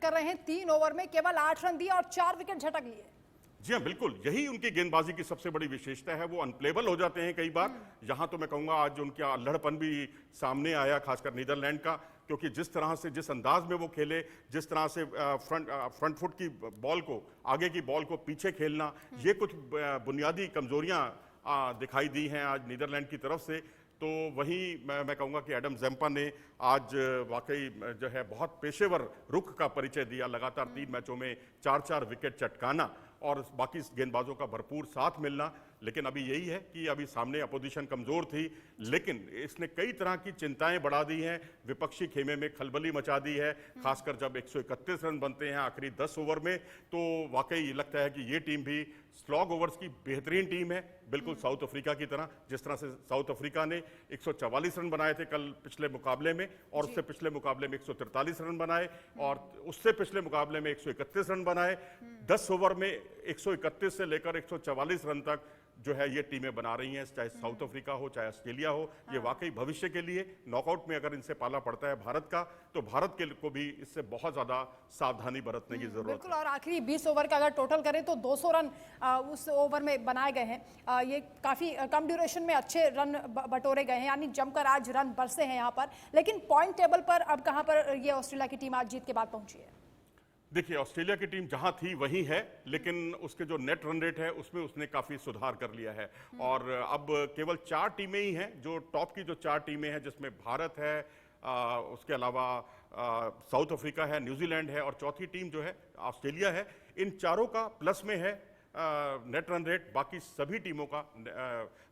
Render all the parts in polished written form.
कर रहे हैं, 3 ओवर में केवल 8 रन दिए और 4 विकेट झटक लिए। जी हाँ, बिल्कुल यही उनकी गेंदबाजी की सबसे बड़ी विशेषता है। वो अनप्लेबल हो जाते हैं कई बार। यहाँ तो मैं कहूँगा आज उनका अल्हड़पन भी सामने आया, खासकर नीदरलैंड का, क्योंकि जिस तरह से, जिस अंदाज में वो खेले, जिस तरह से फ्रंट फुट की बॉल को, आगे की बॉल को पीछे खेलना, ये कुछ बुनियादी कमजोरियां दिखाई दी हैं आज नीदरलैंड की तरफ से। तो वहीं मैं कहूँगा कि एडम ज़ेम्पा ने आज वाकई जो है बहुत पेशेवर रुख का परिचय दिया। लगातार 3 मैचों में 4-4 विकेट चटकाना और बाकी गेंदबाजों का भरपूर साथ मिलना। लेकिन अभी यही है कि अभी सामने अपोजिशन कमजोर थी, लेकिन इसने कई तरह की चिंताएं बढ़ा दी हैं, विपक्षी खेमे में खलबली मचा दी है। खासकर जब 131 रन बनते हैं आखिरी 10 ओवर में, तो वाकई लगता है कि ये टीम भी स्लॉग ओवर्स की बेहतरीन टीम है, बिल्कुल साउथ अफ्रीका की तरह। जिस तरह से साउथ अफ्रीका ने 144 रन बनाए थे कल पिछले मुकाबले में, और उससे पिछले मुकाबले में 143 रन बनाए, और उससे पिछले मुकाबले में 131 रन बनाए। 10 ओवर में 131 से लेकर 144 रन तक जो है ये टीमें बना रही हैं, चाहे साउथ अफ्रीका हो चाहे ऑस्ट्रेलिया हो। ये वाकई भविष्य के लिए नॉकआउट में अगर इनसे पाला पड़ता है भारत का, तो भारत के को भी इससे बहुत ज्यादा सावधानी बरतने की जरूरत है। बिल्कुल, और आखिरी 20 ओवर का अगर टोटल करें तो 200 रन उस ओवर में बनाए गए हैं। ये काफी कम ड्यूरेशन में अच्छे रन बटोरे गए हैं, यानी जमकर आज रन बरसे हैं यहाँ पर। लेकिन पॉइंट टेबल पर अब कहाँ पर ये ऑस्ट्रेलिया की टीम आज जीत के बाद पहुंची है? देखिए, ऑस्ट्रेलिया की टीम जहां थी वही है, लेकिन उसके जो नेट रन रेट है उसमें उसने काफी सुधार कर लिया है। और अब केवल 4 टीमें ही हैं जो टॉप की, जो 4 टीमें हैं जिसमें भारत है, उसके अलावा साउथ अफ्रीका है, न्यूजीलैंड है, और चौथी टीम जो है ऑस्ट्रेलिया है। इन चारों का प्लस में है नेट रन रेट, बाकी सभी टीमों का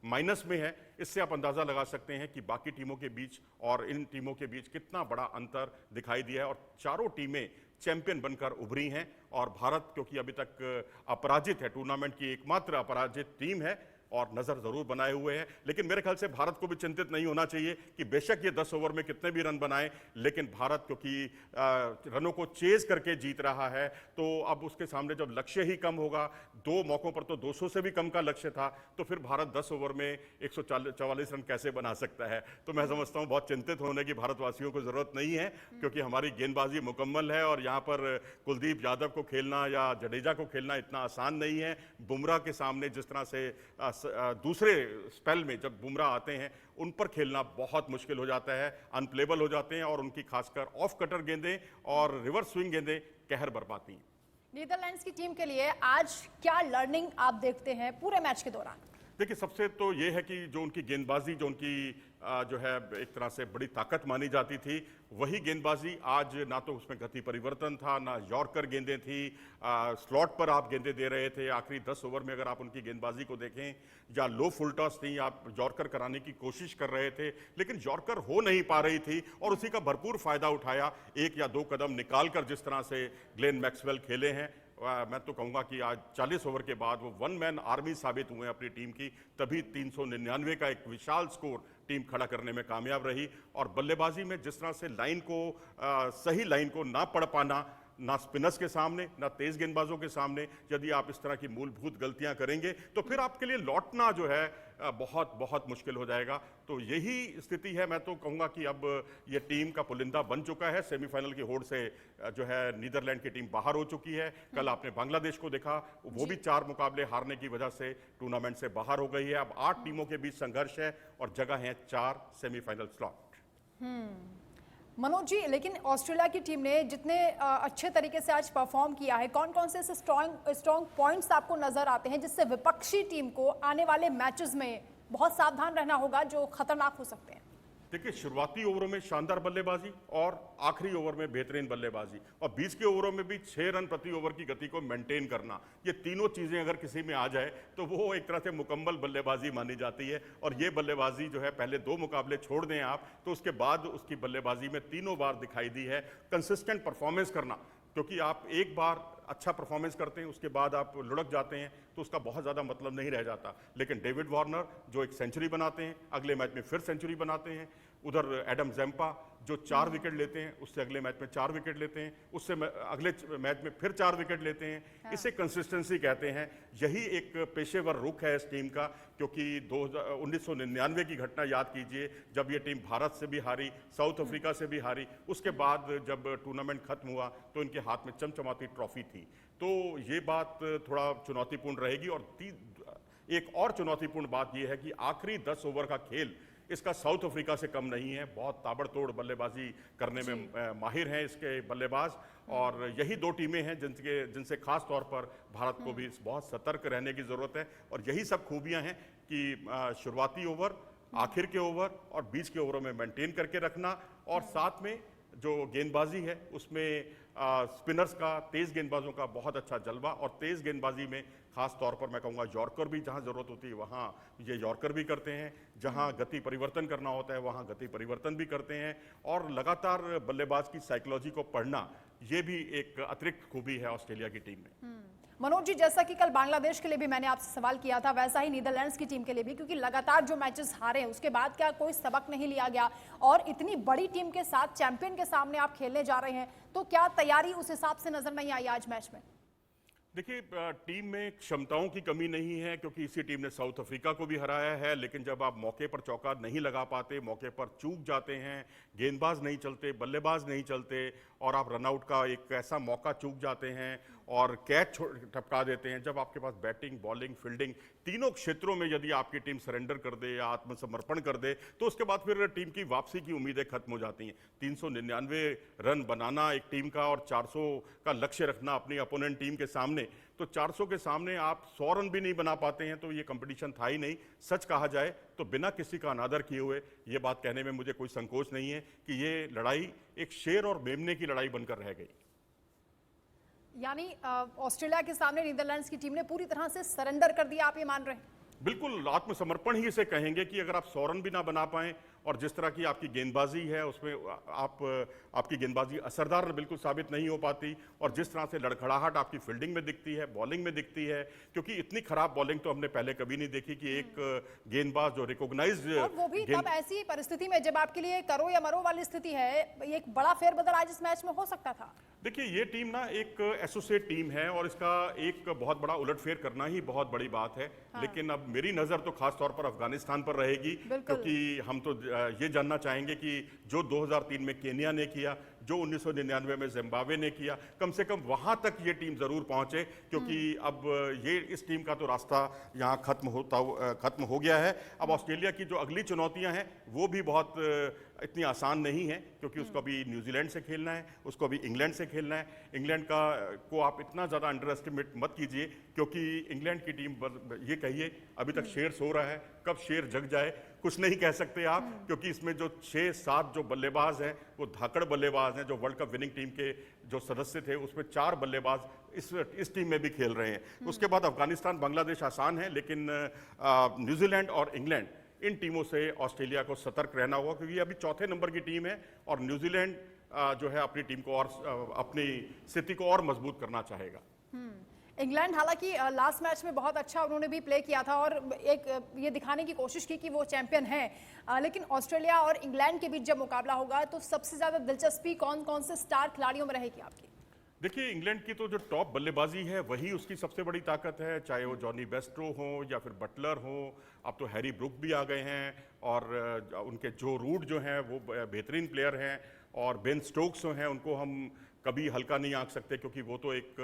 माइनस में है। इससे आप अंदाजा लगा सकते हैं कि बाकी टीमों के बीच और इन टीमों के बीच कितना बड़ा अंतर दिखाई दिया है। और चारों टीमें चैंपियन बनकर उभरी हैं, और भारत क्योंकि अभी तक अपराजित है, टूर्नामेंट की एकमात्र अपराजित टीम है, और नजर जरूर बनाए हुए हैं। लेकिन मेरे ख्याल से भारत को भी चिंतित नहीं होना चाहिए कि बेशक ये 10 ओवर में कितने भी रन बनाए, लेकिन भारत क्योंकि रनों को चेज करके जीत रहा है, तो अब उसके सामने जब लक्ष्य ही कम होगा, 2 मौकों पर तो 200 से भी कम का लक्ष्य था, तो फिर भारत 10 ओवर में 144 रन कैसे बना सकता है? तो मैं समझता हूं बहुत चिंतित होने की भारतवासियों को जरूरत नहीं है, क्योंकि हमारी गेंदबाजी मुकम्मल है। और यहाँ पर कुलदीप यादव को खेलना या जडेजा को खेलना इतना आसान नहीं है। बुमराह के सामने जिस तरह से दूसरे स्पेल में जब बुमराह आते हैं, उन पर खेलना बहुत मुश्किल हो जाता है, अनप्लेबल हो जाते हैं, और उनकी खासकर ऑफ कटर गेंदें और रिवर्स स्विंग गेंदें कहर बरपाती हैं। नीदरलैंड्स की टीम के लिए आज क्या लर्निंग आप देखते हैं पूरे मैच के दौरान? देखिए, सबसे तो ये है कि जो उनकी गेंदबाजी, जो उनकी जो है एक तरह से बड़ी ताकत मानी जाती थी, वही गेंदबाजी आज ना तो उसमें गति परिवर्तन था, ना यॉर्कर गेंदें थी, स्लॉट पर आप गेंदें दे रहे थे। आखिरी 10 ओवर में अगर आप उनकी गेंदबाजी को देखें, या लो फुल टॉस थी, आप यॉर्कर कराने की कोशिश कर रहे थे, लेकिन यॉर्कर हो नहीं पा रही थी, और उसी का भरपूर फायदा उठाया 1 या 2 कदम निकाल कर, जिस तरह से ग्लेन मैक्सवेल खेले हैं। मैं तो कहूँगा कि आज 40 ओवर के बाद वो 1 मैन आर्मी साबित हुए अपनी टीम की, तभी 399 का एक विशाल स्कोर टीम खड़ा करने में कामयाब रही। और बल्लेबाजी में जिस तरह से लाइन को सही लाइन को ना पढ़ पाना, ना स्पिनर्स के सामने, ना तेज गेंदबाजों के सामने, यदि आप इस तरह की मूलभूत गलतियां करेंगे तो फिर आपके लिए लौटना जो है बहुत बहुत मुश्किल हो जाएगा। तो यही स्थिति है। मैं तो कहूँगा कि अब ये टीम का पुलिंदा बन चुका है। सेमीफाइनल की होड़ से जो है नीदरलैंड की टीम बाहर हो चुकी है। कल आपने बांग्लादेश को देखा, वो भी 4 मुकाबले हारने की वजह से टूर्नामेंट से बाहर हो गई है। अब 8 टीमों के बीच संघर्ष है, और जगह है 4 सेमीफाइनल स्लॉट। मनोज जी, लेकिन ऑस्ट्रेलिया की टीम ने जितने अच्छे तरीके से आज परफॉर्म किया है, कौन कौन से स्ट्रॉन्ग पॉइंट्स आपको नजर आते हैं जिससे विपक्षी टीम को आने वाले मैचेस में बहुत सावधान रहना होगा, जो खतरनाक हो सकते हैं? देखिए, शुरुआती ओवरों में शानदार बल्लेबाजी और आखिरी ओवर में बेहतरीन बल्लेबाजी, और 20 के ओवरों में भी 6 रन प्रति ओवर की गति को मेंटेन करना, ये तीनों चीजें अगर किसी में आ जाए तो वो एक तरह से मुकम्मल बल्लेबाजी मानी जाती है। और ये बल्लेबाजी जो है, पहले 2 मुकाबले छोड़ दें आप, तो उसके बाद उसकी बल्लेबाजी में तीनों बार दिखाई दी है कंसिस्टेंट परफॉर्मेंस करना। क्योंकि आप एक बार अच्छा परफॉर्मेंस करते हैं, उसके बाद आप लुढ़क जाते हैं, तो उसका बहुत ज़्यादा मतलब नहीं रह जाता। लेकिन डेविड वार्नर जो एक सेंचुरी बनाते हैं, अगले मैच में फिर सेंचुरी बनाते हैं। उधर एडम ज़ेम्पा जो 4 विकेट लेते हैं उससे अगले मैच में 4 विकेट लेते हैं, उससे अगले मैच में फिर 4 विकेट लेते हैं। इसे कंसिस्टेंसी कहते हैं। यही एक पेशेवर रुख है इस टीम का, क्योंकि 1999 की घटना याद कीजिए, जब ये टीम भारत से भी हारी, साउथ अफ्रीका से भी हारी। उसके बाद जब टूर्नामेंट खत्म हुआ तो इनके हाथ में चमचमाती ट्रॉफी थी। तो ये बात थोड़ा चुनौतीपूर्ण रहेगी। और एक और चुनौतीपूर्ण बात यह है कि आखिरी 10 ओवर का खेल इसका साउथ अफ्रीका से कम नहीं है। बहुत ताबड़तोड़ बल्लेबाजी करने में माहिर हैं इसके बल्लेबाज, और यही 2 टीमें हैं जिनसे खास तौर पर भारत को भी बहुत सतर्क रहने की जरूरत है। और यही सब खूबियां हैं कि शुरुआती ओवर, आखिर के ओवर और बीच के ओवरों में मेंटेन करके रखना, और साथ में जो गेंदबाजी है उसमें स्पिनर्स का, तेज गेंदबाजों का बहुत अच्छा जलवा। और तेज गेंदबाजी में खास तौर पर मैं कहूँगा यॉर्कर भी जहाँ जरूरत होती है वहाँ ये यॉर्कर भी करते हैं, जहाँ गति परिवर्तन करना होता है वहाँ गति परिवर्तन भी करते हैं। और लगातार बल्लेबाज की साइकोलॉजी को पढ़ना, ये भी एक अतिरिक्त खूबी है ऑस्ट्रेलिया की टीम में। मनोज जी, जैसा कि कल बांग्लादेश के लिए भी मैंने आपसे सवाल किया था, वैसा ही नीदरलैंड्स की टीम के लिए भी, क्योंकि लगातार जो मैचेस हारे हैं उसके बाद क्या कोई सबक नहीं लिया गया, और इतनी बड़ी टीम के साथ, चैंपियन के सामने आप खेलने जा रहे हैं, तो क्या तैयारी उस हिसाब से नजर नहीं आई आज मैच में? देखिए, टीम में क्षमताओं की कमी नहीं है, क्योंकि इसी टीम ने साउथ अफ्रीका को भी हराया है। लेकिन जब आप मौके पर चौका नहीं लगा पाते, मौके पर चूक जाते हैं, गेंदबाज नहीं चलते, बल्लेबाज नहीं चलते, और आप रनआउट का एक ऐसा मौका चूक जाते हैं और कैच टपका देते हैं, जब आपके पास बैटिंग, बॉलिंग, फील्डिंग तीनों क्षेत्रों में यदि आपकी टीम सरेंडर कर दे या आत्मसमर्पण कर दे, तो उसके बाद फिर टीम की वापसी की उम्मीदें खत्म हो जाती हैं। 399 रन बनाना एक टीम का, और 400 का लक्ष्य रखना अपनी अपोनेंट टीम के सामने, तो 400 के सामने आप 100 रन भी नहीं बना पाते हैं, तो ये कंपटीशन था ही नहीं। सच कहा जाए तो बिना किसी का अनादर किए हुए ये बात कहने में मुझे कोई संकोच नहीं है कि ये लड़ाई एक शेर और मेमने की लड़ाई बनकर रह गई। यानी ऑस्ट्रेलिया के सामने नीदरलैंड्स की टीम ने पूरी तरह से सरेंडर कर दिया, आप ये मान रहे हैं? बिल्कुल, आत्मसमर्पण ही इसे कहेंगे कि अगर आप 100 रन भी ना बना पाएं, और जिस तरह की आपकी गेंदबाजी है उसमें आपकी गेंदबाजी असरदार बिल्कुल साबित नहीं हो पाती, और जिस तरह से लड़खड़ाहट आपकी फील्डिंग में दिखती है, बॉलिंग में दिखती है, क्योंकि इतनी खराब बॉलिंग तो हमने पहले कभी नहीं देखी कि एक गेंदबाज जो रिकॉग्नाइज्ड, और वो भी तब ऐसी परिस्थिति में जब आपके लिए करो या मरो वाली स्थिति है, एक बड़ा फेरबदल आज इस मैच में हो सकता था। देखिए, ये टीम ना एक एसोसिएट टीम है, और इसका एक बहुत बड़ा उलटफेर करना ही बहुत बड़ी बात है। लेकिन अब मेरी नजर तो खास तौर पर अफगानिस्तान पर रहेगी, क्योंकि हम तो ये जानना चाहेंगे कि जो 2003 में केन्या ने किया, जो 1999 में जिम्बाब्वे ने किया, कम से कम वहां तक ये टीम जरूर पहुंचे, क्योंकि अब ये इस टीम का तो रास्ता यहां खत्म हो गया है। अब ऑस्ट्रेलिया की जो अगली चुनौतियां हैं वो भी बहुत इतनी आसान नहीं है, क्योंकि उसको अभी न्यूजीलैंड से खेलना है, उसको अभी इंग्लैंड से खेलना है। इंग्लैंड को आप इतना ज़्यादा अंडर एस्टिमेट मत कीजिए, क्योंकि इंग्लैंड की टीम ये कहिए अभी तक शेर सो रहा है, कब शेर जग जाए कुछ नहीं कह सकते आप, क्योंकि इसमें जो 6-7 जो बल्लेबाज हैं वो धाकड़ बल्लेबाज हैं। जो वर्ल्ड कप विनिंग टीम के जो सदस्य थे उसमें 4 बल्लेबाज इस टीम में भी खेल रहे हैं। उसके बाद अफगानिस्तान, बांग्लादेश आसान है, लेकिन न्यूजीलैंड और इंग्लैंड, इन टीमों से ऑस्ट्रेलिया को सतर्क रहना होगा, क्योंकि ये अभी 4थे नंबर की टीम है, और न्यूजीलैंड जो है अपनी टीम को और अपनी स्थिति को और मजबूत करना चाहेगा। इंग्लैंड हालांकि लास्ट मैच में बहुत अच्छा उन्होंने भी प्ले किया था और एक ये दिखाने की कोशिश की कि वो चैंपियन है, लेकिन ऑस्ट्रेलिया और इंग्लैंड के बीच जब मुकाबला होगा तो सबसे ज्यादा दिलचस्पी कौन कौन से स्टार खिलाड़ियों में रहेगी आपकी? देखिए, इंग्लैंड की तो जो टॉप बल्लेबाजी है वही उसकी सबसे बड़ी ताकत है, चाहे वो जॉनी बेस्ट्रो हो या फिर बटलर हो। अब तो हैरी ब्रुक भी आ गए हैं, और उनके जो रूट जो हैं वो बेहतरीन प्लेयर हैं, और बेन स्टोक्स जो हैं उनको हम कभी हल्का नहीं आंक सकते, क्योंकि वो तो एक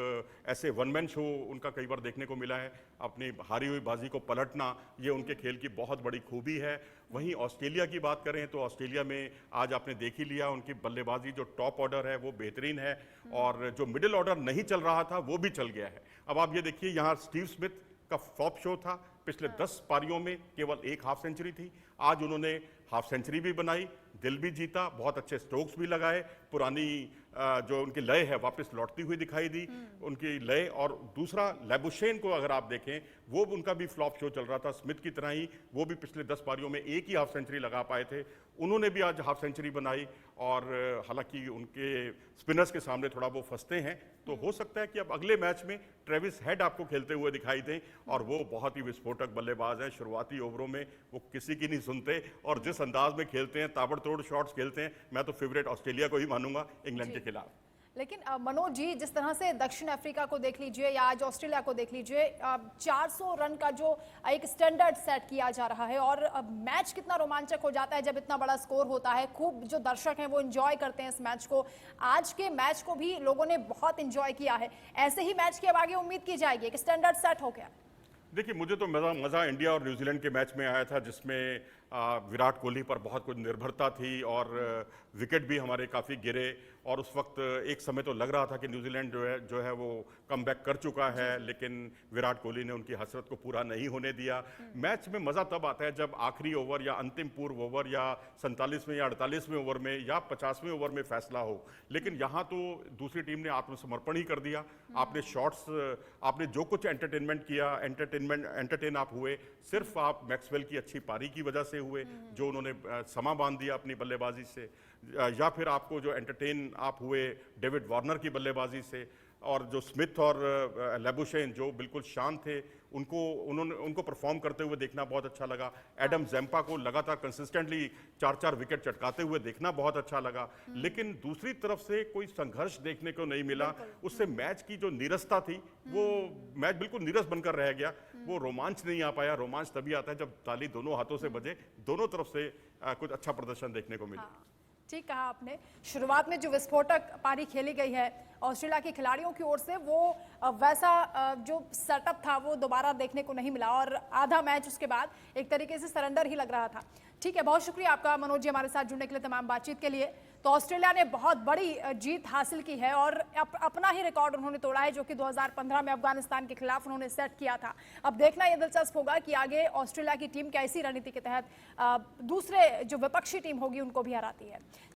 ऐसे वन मैन शो उनका कई बार देखने को मिला है। अपनी हारी हुई बाजी को पलटना, ये उनके खेल की बहुत बड़ी खूबी है। वहीं ऑस्ट्रेलिया की बात करें तो ऑस्ट्रेलिया में आज आपने देख ही लिया, उनकी बल्लेबाजी जो टॉप ऑर्डर है वो बेहतरीन है, और जो मिडिल ऑर्डर नहीं चल रहा था वो भी चल गया है। अब आप ये देखिए, यहाँ स्टीव स्मिथ का फ्लॉप शो था, पिछले 10 पारियों में केवल 1 हाफ सेंचुरी थी। आज उन्होंने हाफ सेंचुरी भी बनाई, दिल भी जीता, बहुत अच्छे स्ट्रोक्स भी लगाए, पुरानी जो उनकी लय है वापस लौटती हुई दिखाई दी, उनकी लय। और दूसरा लैबुशेन को अगर आप देखें, वो उनका भी फ्लॉप शो चल रहा था, स्मिथ की तरह ही वो भी पिछले 10 पारियों में एक ही हाफ सेंचुरी लगा पाए थे, उन्होंने भी आज हाफ सेंचुरी बनाई। और हालांकि उनके स्पिनर्स के सामने थोड़ा वो फंसते हैं, तो हो सकता है कि अब अगले मैच में ट्रेविस हेड आपको खेलते हुए दिखाई दें, और वो बहुत ही विस्फोटक बल्लेबाज हैं। शुरुआती ओवरों में वो किसी की नहीं सुनते, और जिस अंदाज में खेलते हैं, ताबड़तोड़ शॉट्स खेलते हैं। मैं तो फेवरेट ऑस्ट्रेलिया को ही मानूंगा इंग्लैंड के खिलाफ। लेकिन मनोज जी, जिस तरह से दक्षिण अफ्रीका को देख लीजिए या आज ऑस्ट्रेलिया को देख लीजिए, 400 रन का जो एक स्टैंडर्ड सेट किया जा रहा है, और मैच कितना रोमांचक हो जाता है जब इतना बड़ा स्कोर होता है। खूब जो दर्शक हैं वो एंजॉय करते हैं इस मैच को। आज के मैच को भी लोगों ने बहुत एंजॉय किया है। ऐसे ही मैच की अब आगे उम्मीद की जाएगी, एक स्टैंडर्ड सेट हो गया। देखिए, मुझे तो मज़ा इंडिया और न्यूजीलैंड के मैच में आया था, जिसमें विराट कोहली पर बहुत कुछ निर्भरता थी, और विकेट भी हमारे काफ़ी गिरे। और उस वक्त एक समय तो लग रहा था कि न्यूजीलैंड जो है वो कमबैक कर चुका है, लेकिन विराट कोहली ने उनकी हसरत को पूरा नहीं होने दिया। मैच में मज़ा तब आता है जब आखिरी ओवर या अंतिम पूर्व ओवर या 47वें या 48वें ओवर में या 50वें ओवर में फैसला हो। लेकिन यहाँ तो दूसरी टीम ने आत्मसमर्पण ही कर दिया। आपने शॉट्स, आपने जो कुछ एंटरटेनमेंट किया, एंटरटेन आप हुए, सिर्फ आप मैक्सवेल की अच्छी पारी की वजह से हुए, जो उन्होंने समा बांध दिया अपनी बल्लेबाजी से, या फिर आपको जो एंटरटेन आप हुए डेविड वार्नर की बल्लेबाजी से। और जो स्मिथ और लैबुशेन जो बिल्कुल शांत थे, उनको परफॉर्म करते हुए देखना बहुत अच्छा लगा। एडम ज़ैम्पा को लगातार कंसिस्टेंटली 4-4 विकेट चटकाते हुए देखना बहुत अच्छा लगा। लेकिन दूसरी तरफ से कोई संघर्ष देखने को नहीं मिला। उससे मैच की जो नीरसता थी, वो मैच बिल्कुल नीरस बनकर रह गया। वो रोमांच नहीं आ पाया। रोमांच तभी आता है जब ताली दोनों हाथों से बजे, दोनों तरफ से कुछ अच्छा प्रदर्शन देखने को मिले। ठीक कहा आपने। शुरुआत में जो विस्फोटक पारी खेली गई है ऑस्ट्रेलिया के खिलाड़ियों की ओर से, वो वैसा जो सेटअप था वो दोबारा देखने को नहीं मिला, और आधा मैच उसके बाद एक तरीके से सरेंडर ही लग रहा था। ठीक है, बहुत शुक्रिया आपका मनोज जी हमारे साथ जुड़ने के लिए, तमाम बातचीत के लिए। तो ऑस्ट्रेलिया ने बहुत बड़ी जीत हासिल की है, और अपना ही रिकॉर्ड उन्होंने तोड़ा है, जो कि 2015 में अफगानिस्तान के खिलाफ उन्होंने सेट किया था। अब देखना यह दिलचस्प होगा कि आगे ऑस्ट्रेलिया की टीम कैसी रणनीति के तहत दूसरे जो विपक्षी टीम होगी उनको भी हराती है।